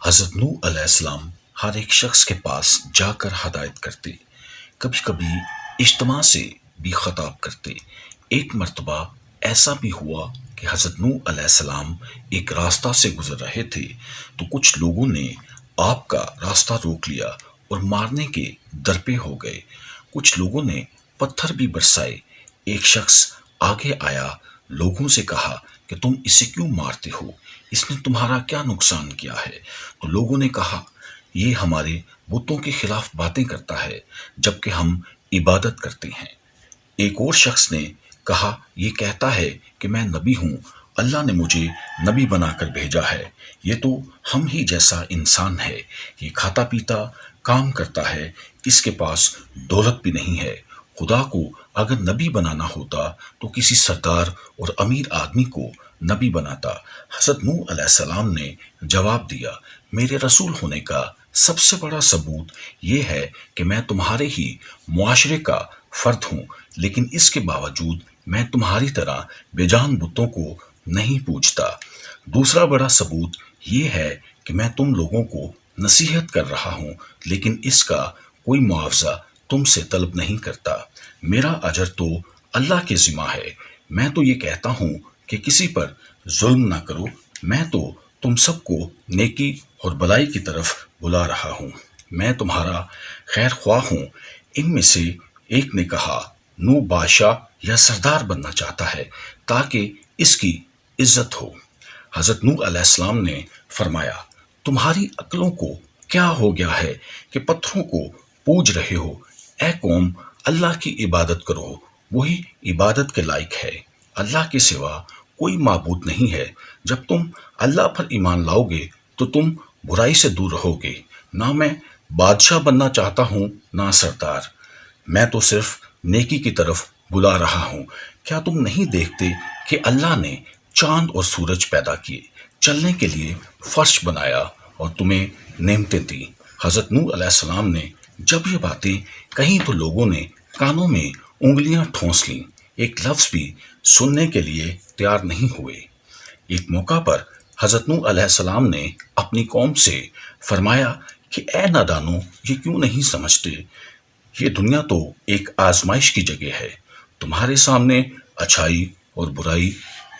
حضرت نوح علیہ السلام ہر ایک شخص کے پاس جا کر ہدایت کرتے، کبھی کبھی اجتماع سے بھی خطاب کرتے۔ ایک مرتبہ ایسا بھی ہوا کہ حضرت نوح علیہ السلام ایک راستہ سے گزر رہے تھے تو کچھ لوگوں نے آپ کا راستہ روک لیا اور مارنے کے درپے ہو گئے۔ کچھ لوگوں نے پتھر بھی برسائے۔ ایک شخص آگے آیا، لوگوں سے کہا کہ تم اسے کیوں مارتے ہو؟ اس نے تمہارا کیا نقصان کیا ہے؟ تو لوگوں نے کہا، یہ ہمارے بتوں کے خلاف باتیں کرتا ہے جبکہ ہم عبادت کرتے ہیں۔ ایک اور شخص نے کہا، یہ کہتا ہے کہ میں نبی ہوں، اللہ نے مجھے نبی بنا کر بھیجا ہے۔ یہ تو ہم ہی جیسا انسان ہے، یہ کھاتا پیتا کام کرتا ہے، اس کے پاس دولت بھی نہیں ہے۔ خدا کو اگر نبی بنانا ہوتا تو کسی سردار اور امیر آدمی کو نبی بناتا۔ حضرت نوح علیہ السلام نے جواب دیا، میرے رسول ہونے کا سب سے بڑا ثبوت یہ ہے کہ میں تمہارے ہی معاشرے کا فرد ہوں، لیکن اس کے باوجود میں تمہاری طرح بے جان بتوں کو نہیں پوجتا۔ دوسرا بڑا ثبوت یہ ہے کہ میں تم لوگوں کو نصیحت کر رہا ہوں، لیکن اس کا کوئی معاوضہ تم سے طلب نہیں کرتا۔ میرا اجر تو اللہ کے ذمہ ہے۔ میں تو یہ کہتا ہوں کہ کسی پر ظلم نہ کرو۔ میں تو تم سب کو نیکی اور بلائی کی طرف بلا رہا ہوں۔ میں تمہارا خیر خواہ ہوں۔ ان میں سے ایک نے کہا، نوح بادشاہ یا سردار بننا چاہتا ہے تاکہ اس کی عزت ہو۔ حضرت نوح علیہ السلام نے فرمایا، تمہاری عقلوں کو کیا ہو گیا ہے کہ پتھروں کو پوج رہے ہو؟ اے قوم، اللہ کی عبادت کرو، وہی عبادت کے لائق ہے۔ اللہ کے سوا کوئی معبود نہیں ہے۔ جب تم اللہ پر ایمان لاؤ گے تو تم برائی سے دور رہو گے۔ نہ میں بادشاہ بننا چاہتا ہوں نہ سردار، میں تو صرف نیکی کی طرف بلا رہا ہوں۔ کیا تم نہیں دیکھتے کہ اللہ نے چاند اور سورج پیدا کیے، چلنے کے لیے فرش بنایا اور تمہیں نعمتیں دی؟ حضرت نوح علیہ السلام نے جب یہ باتیں کہیں تو لوگوں نے کانوں میں انگلیاں ٹھونس لیں، ایک لفظ بھی سننے کے لیے تیار نہیں ہوئے۔ ایک موقع پر حضرت نوح علیہ السلام نے اپنی قوم سے فرمایا کہ اے نادانوں، یہ کیوں نہیں سمجھتے؟ یہ دنیا تو ایک آزمائش کی جگہ ہے، تمہارے سامنے اچھائی اور برائی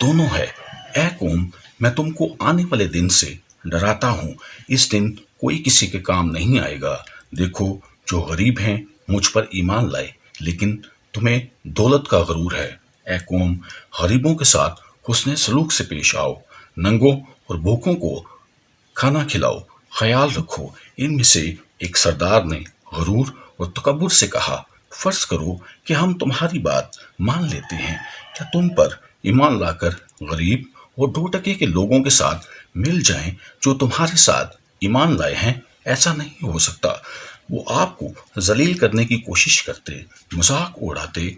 دونوں ہے۔ اے قوم، میں تم کو آنے والے دن سے ڈراتا ہوں۔ اس دن کوئی کسی کے کام نہیں آئے گا۔ دیکھو، جو غریب ہیں مجھ پر ایمان لائے، لیکن تمہیں دولت کا غرور ہے۔ اے قوم، غریبوں کے ساتھ حسن سلوک سے پیش آؤ، ننگوں اور بھوکوں کو کھانا کھلاؤ۔ خیال رکھو، ان میں سے ایک سردار نے غرور اور تکبر سے کہا، فرض کرو کہ ہم تمہاری بات مان لیتے ہیں، کیا تم پر ایمان لا کر غریب اور 2 ٹکے کے لوگوں کے ساتھ مل جائیں جو تمہارے ساتھ ایمان لائے ہیں؟ ایسا نہیں ہو سکتا۔ وہ آپ کو ذلیل کرنے کی کوشش کرتے، مذاق اڑاتے،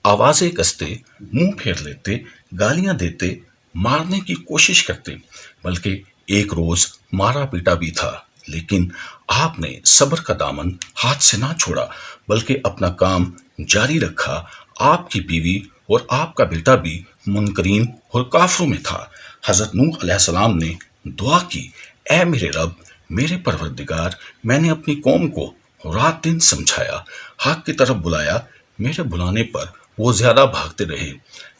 آوازیں کستے، منہ پھیر لیتے، گالیاں دیتے، مارنے کی کوشش کرتے، بلکہ ایک روز مارا پیٹا بھی تھا، لیکن آپ نے صبر کا دامن ہاتھ سے نہ چھوڑا بلکہ اپنا کام جاری رکھا۔ آپ کی بیوی اور آپ کا بیٹا بھی منکرین اور کافروں میں تھا۔ حضرت نوح علیہ السلام نے دعا کی، اے میرے رب، میرے پروردگار، میں نے اپنی قوم کو رات دن سمجھایا، حق کی طرف بلایا، میرے بلانے پر وہ زیادہ بھاگتے رہے۔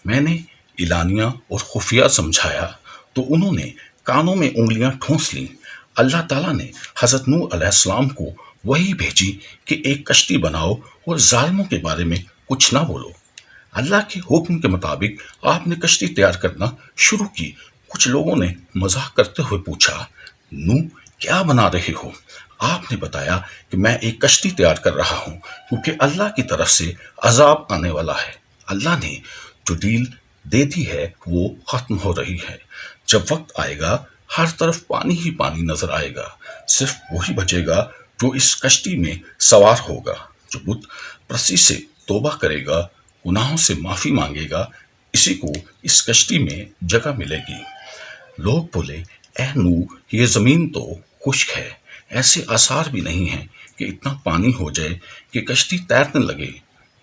میں نے اعلانیہ اور خفیہ سمجھایا تو انہوں نے کانوں میں انگلیاں ٹھونس لیں۔ اللہ تعالیٰ نے حضرت نوح علیہ السلام کو وحی بھیجی کہ ایک کشتی بناؤ اور ظالموں کے بارے میں کچھ نہ بولو۔ اللہ کے حکم کے مطابق آپ نے کشتی تیار کرنا شروع کی۔ کچھ لوگوں نے مذاق کرتے ہوئے پوچھا، نوح کیا بنا رہے ہو؟ آپ نے بتایا کہ میں ایک کشتی تیار کر رہا ہوں کیونکہ اللہ کی طرف سے عذاب آنے والا ہے۔ اللہ نے جو ڈیل دے دی ہے وہ ختم ہو رہی ہے۔ جب وقت آئے گا ہر طرف پانی ہی پانی نظر آئے گا، صرف وہی بچے گا جو اس کشتی میں سوار ہوگا۔ جو بت پرستی سے توبہ کرے گا، گناہوں سے معافی مانگے گا، اسی کو اس کشتی میں جگہ ملے گی۔ لوگ بولے، اے نوح، یہ زمین تو خشک ہے، ایسے آثار بھی نہیں ہیں کہ اتنا پانی ہو جائے کہ کشتی تیرنے لگے۔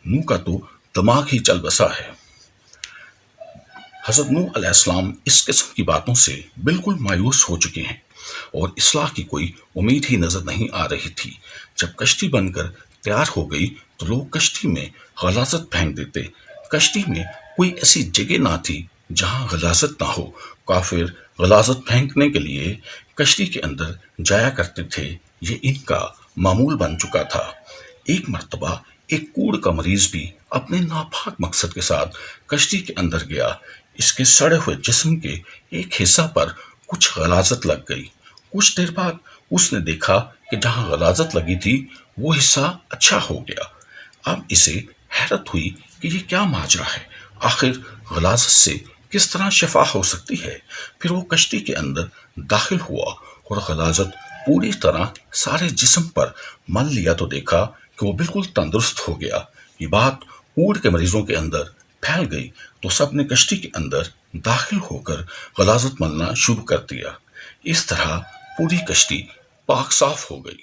نوح کا تو دماغ ہی چل بسا ہے۔ حضرت نوح علیہ السلام اس قسم کی باتوں سے بالکل مایوس ہو چکے ہیں اور اصلاح کی کوئی امید ہی نظر نہیں آ رہی تھی۔ جب کشتی بن کر تیار ہو گئی تو لوگ کشتی میں غلاظت پھینک دیتے۔ کشتی میں کوئی ایسی جگہ نہ تھی جہاں غلاظت نہ ہو۔ کافر غلاظت پھینکنے کے لیے کشتی کے اندر جایا کرتے تھے، یہ ان کا معمول بن چکا تھا۔ ایک مرتبہ ایک کوڑ کا مریض بھی اپنے ناپاک مقصد کے ساتھ کشتی کے اندر گیا۔ اس کے سڑے ہوئے جسم کے ایک حصہ پر کچھ غلاظت لگ گئی۔ کچھ دیر بعد اس نے دیکھا کہ جہاں غلاظت لگی تھی وہ حصہ اچھا ہو گیا۔ اب اسے حیرت ہوئی کہ یہ کیا ماجرا ہے، آخر غلاظت سے کس طرح شفا ہو سکتی ہے۔ پھر وہ کشتی کے اندر داخل ہوا اور غلاظت پوری طرح سارے جسم پر مل لیا تو دیکھا کہ وہ بالکل تندرست ہو گیا۔ یہ بات کوڑ کے مریضوں کے اندر پھیل گئی تو سب نے کشتی کے اندر داخل ہو کر غلاظت ملنا شروع کر دیا۔ اس طرح پوری کشتی پاک صاف ہو گئی۔